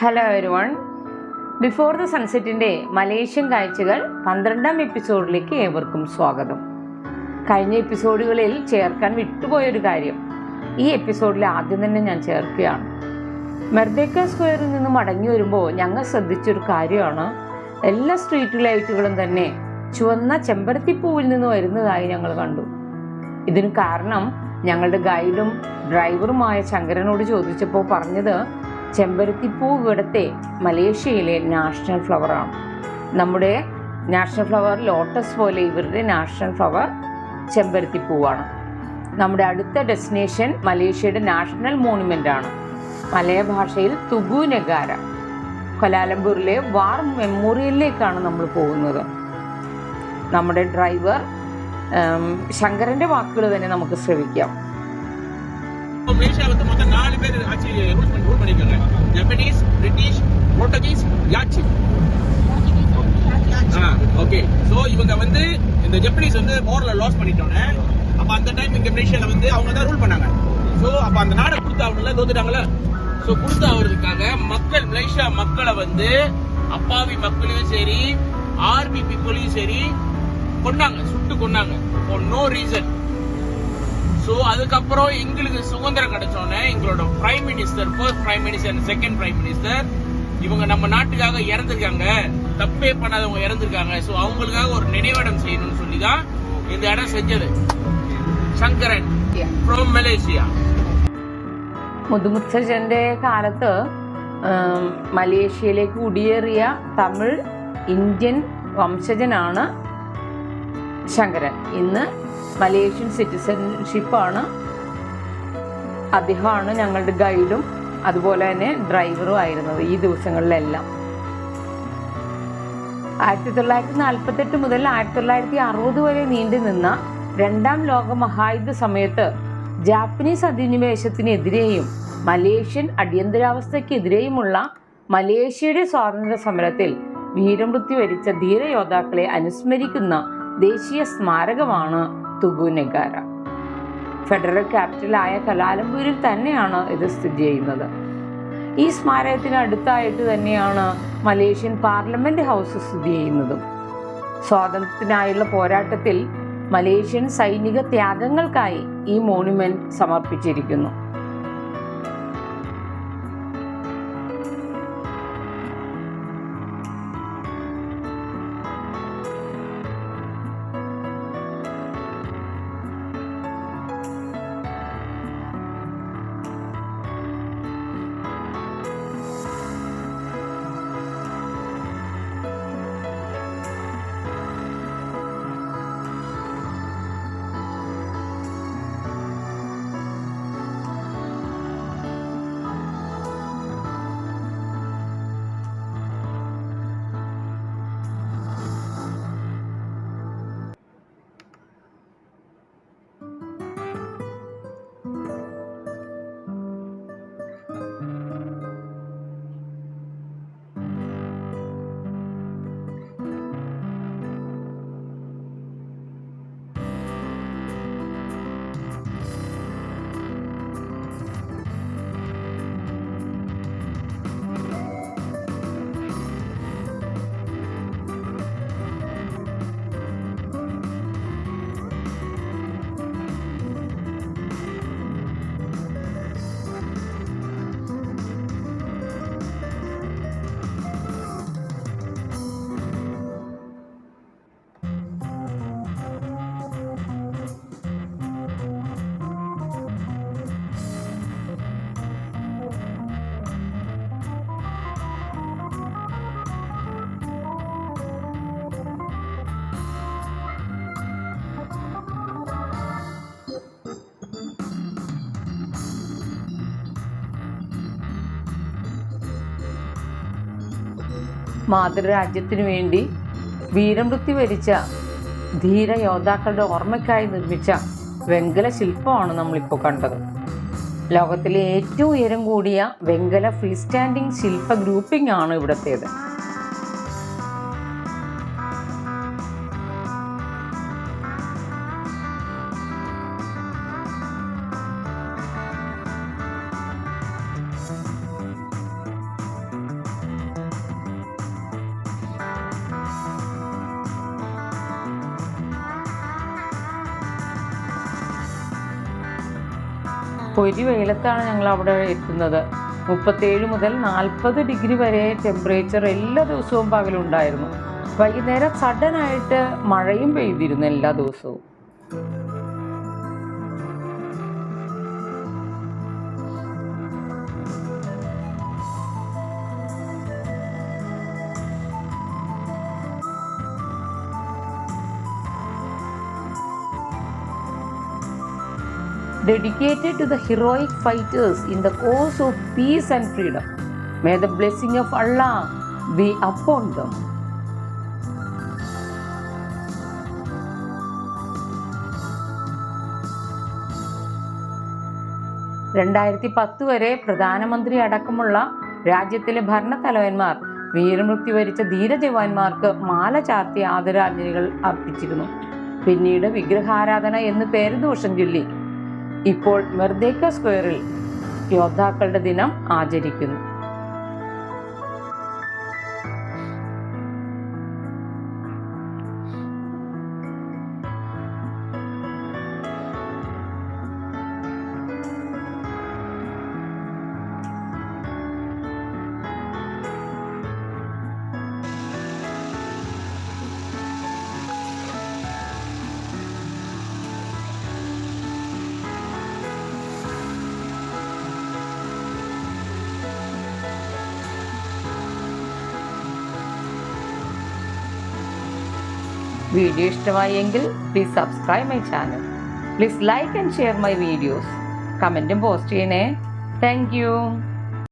Hello everyone. Before the സൺസെറ്റിൻ്റെ Malaysian കാഴ്ചകൾ 12ാം എപ്പിസോഡിലേക്ക് ഏവർക്കും സ്വാഗതം. കഴിഞ്ഞ എപ്പിസോഡുകളിൽ ചേർക്കാൻ വിട്ടുപോയൊരു കാര്യം ഈ എപ്പിസോഡിൽ ആദ്യം തന്നെ ഞാൻ ചേർക്കുകയാണ്. മെർദേക്ക സ്ക്വയറിൽ നിന്ന് മടങ്ങി വരുമ്പോൾ ഞങ്ങൾ ശ്രദ്ധിച്ചൊരു കാര്യമാണ്, എല്ലാ സ്ട്രീറ്റ് ലൈറ്റുകളും തന്നെ ചുവന്ന ചെമ്പരത്തിപ്പൂവിൽ നിന്ന് വരുന്നതായി ഞങ്ങൾ കണ്ടു. ഇതിന് കാരണം ഞങ്ങളുടെ ഗൈഡും ഡ്രൈവറുമായ ശങ്കരനോട് ചോദിച്ചപ്പോൾ പറഞ്ഞത്, ചെമ്പരത്തിപ്പൂ ഇവിടുത്തെ മലേഷ്യയിലെ നാഷണൽ ഫ്ലവറാണ്. നമ്മുടെ നാഷണൽ ഫ്ലവർ ലോട്ടസ് പോലെ ഇവരുടെ നാഷണൽ ഫ്ലവർ ചെമ്പരത്തിപ്പൂവാണ്. നമ്മുടെ അടുത്ത ഡെസ്റ്റിനേഷൻ മലേഷ്യയുടെ നാഷണൽ മോണുമെൻ്റ് ആണ്. മലയ ഭാഷയിൽ തുഗു നെഗാര. കൊലാലംപൂരിലെ വാർ മെമ്മോറിയലിലേക്കാണ് നമ്മൾ പോകുന്നത്. നമ്മുടെ ഡ്രൈവർ ശങ്കരൻ്റെ വാക്കുകൾ തന്നെ നമുക്ക് ശ്രവിക്കാം. மலேசியா வந்து மொத்தம் 4 பேர் ஆட்சி ரூல் பண்ணிருக்காங்க. ஜப்பனீஸ், பிரிட்டிஷ், போர்ச்சுகீஸ், யாச்சி. ஓகே. சோ இவங்க வந்து இந்த ஜப்பனீஸ் வந்து வார்ல லாஸ் பண்ணிட்டாங்க. அப்ப அந்த டைம் இங்க மலேசியால வந்து அவங்க தான் ரூல் பண்ணாங்க. சோ அப்ப அந்த நாடை கொடுத்து அவங்கள தோத்துட்டாங்கல. சோ கொடுத்து அவர்களுக்காக மக்கள் மலேசியா மக்களை வந்து அப்பாவி மக்களையும் சரி ஆர்மி பீப்புளையும் சரி கொன்னாங்க, சுட்டு கொன்னாங்க for no reason. ஸோ அதுக்கப்புறம் எங்களுக்கு சுதந்திரம் கிடைச்சோன்னே எங்களோட prime minister, first prime minister and second prime minister இவங்க நம்ம நாட்டுக்காக இறந்துருக்காங்க, தப்பே பண்ணாதவங்க இறந்துருக்காங்க. ஸோ அவங்களுக்காக ஒரு நினைவிடம் செய்யணும்னு சொல்லி தான் இந்த இடம் செஞ்சது. Sankaran from Malaysia. മുതുമുത്തച്ഛൻ്റെ കാലത്ത് മലേഷ്യയിലേക്ക് കുടിയേറിയ തമിഴ് ഇന്ത്യൻ വംശജനാണ് ശങ്കരൻ. ഇന്ന് മലേഷ്യൻ സിറ്റിസൺഷിപ്പാണ്. അദ്ദേഹമാണ് ഞങ്ങളുടെ ഗൈഡും അതുപോലെ തന്നെ ഡ്രൈവറും ആയിരുന്നത് ഈ ദിവസങ്ങളിലെല്ലാം. 1948 മുതൽ 1960 വരെ നീണ്ടു നിന്ന 2ാം ലോക മഹായുദ്ധ സമയത്ത് ജാപ്പനീസ് അധിനിവേശത്തിനെതിരെയും മലേഷ്യൻ അടിയന്തരാവസ്ഥയ്ക്കെതിരെയുമുള്ള മലേഷ്യയുടെ സ്വാതന്ത്ര്യ സമരത്തിൽ വീരമൃത്യു വരിച്ച ധീരയോദ്ധാക്കളെ അനുസ്മരിക്കുന്ന ദേശീയ സ്മാരകമാണ് തുഗു നെഗാര. ഫെഡറൽ ക്യാപിറ്റലായ കൊലാലംപൂരിൽ തന്നെയാണ് ഇത് സ്ഥിതി ചെയ്യുന്നത്. ഈ സ്മാരകത്തിന് അടുത്തായിട്ട് തന്നെയാണ് മലേഷ്യൻ പാർലമെന്റ് ഹൗസ് സ്ഥിതി ചെയ്യുന്നതും. സ്വാതന്ത്ര്യത്തിനായുള്ള പോരാട്ടത്തിൽ മലേഷ്യൻ സൈനിക ത്യാഗങ്ങൾക്കായി ഈ മോണുമെന്റ് സമർപ്പിച്ചിരിക്കുന്നു. മാതൃരാജ്യത്തിനു വേണ്ടി വീരമൃത്യു വരിച്ച ധീരയോദ്ധാക്കളുടെ ഓർമ്മയ്ക്കായി നിർമ്മിച്ച വെങ്കല ശില്പമാണ് നമ്മളിപ്പോൾ കണ്ടത്. ലോകത്തിലെ ഏറ്റവും ഉയരം കൂടിയ വെങ്കല ഫ്രീ സ്റ്റാൻഡിംഗ് ശില്പ ഗ്രൂപ്പിംഗ് ആണ് ഇവിടത്തേത്. പൊരി വെയിലത്താണ് ഞങ്ങൾ അവിടെ എത്തുന്നത്. 37 മുതൽ 40 ഡിഗ്രി വരെ ടെമ്പറേച്ചർ എല്ലാ ദിവസവും പകലുണ്ടായിരുന്നു. വൈകുന്നേരം സഡനായിട്ട് മഴയും പെയ്തിരുന്നു എല്ലാ ദിവസവും. Dedicated to the heroic fighters in the cause of peace and freedom. May the blessing of Allah be upon them. (2010) വരെ പ്രധാനമന്ത്രി അടക്കമുള്ള രാജ്യത്തിലെ ഭരണത്തലവന്മാർ വീരമൃത്യു വരിച്ച ധീരജവാന്മാർക്ക് മാല ചാർത്തി ആദരാഞ്ജലികൾ അർപ്പിച്ചിരുന്നു. പിന്നീട് വിഗ്രഹാരാധന എന്ന് പേരുദോഷം ചൊല്ലി ഇപ്പോൾ മെർദേക്ക സ്ക്വയറിൽ യോദ്ധാക്കളുടെ ദിനം ആചരിക്കുന്നു. വീഡിയോ ഇഷ്ടമായെങ്കിൽ please subscribe my channel. Please like and share my videos. കമൻറ്റും പോസ്റ്റ് ചെയ്യണേ. Thank you.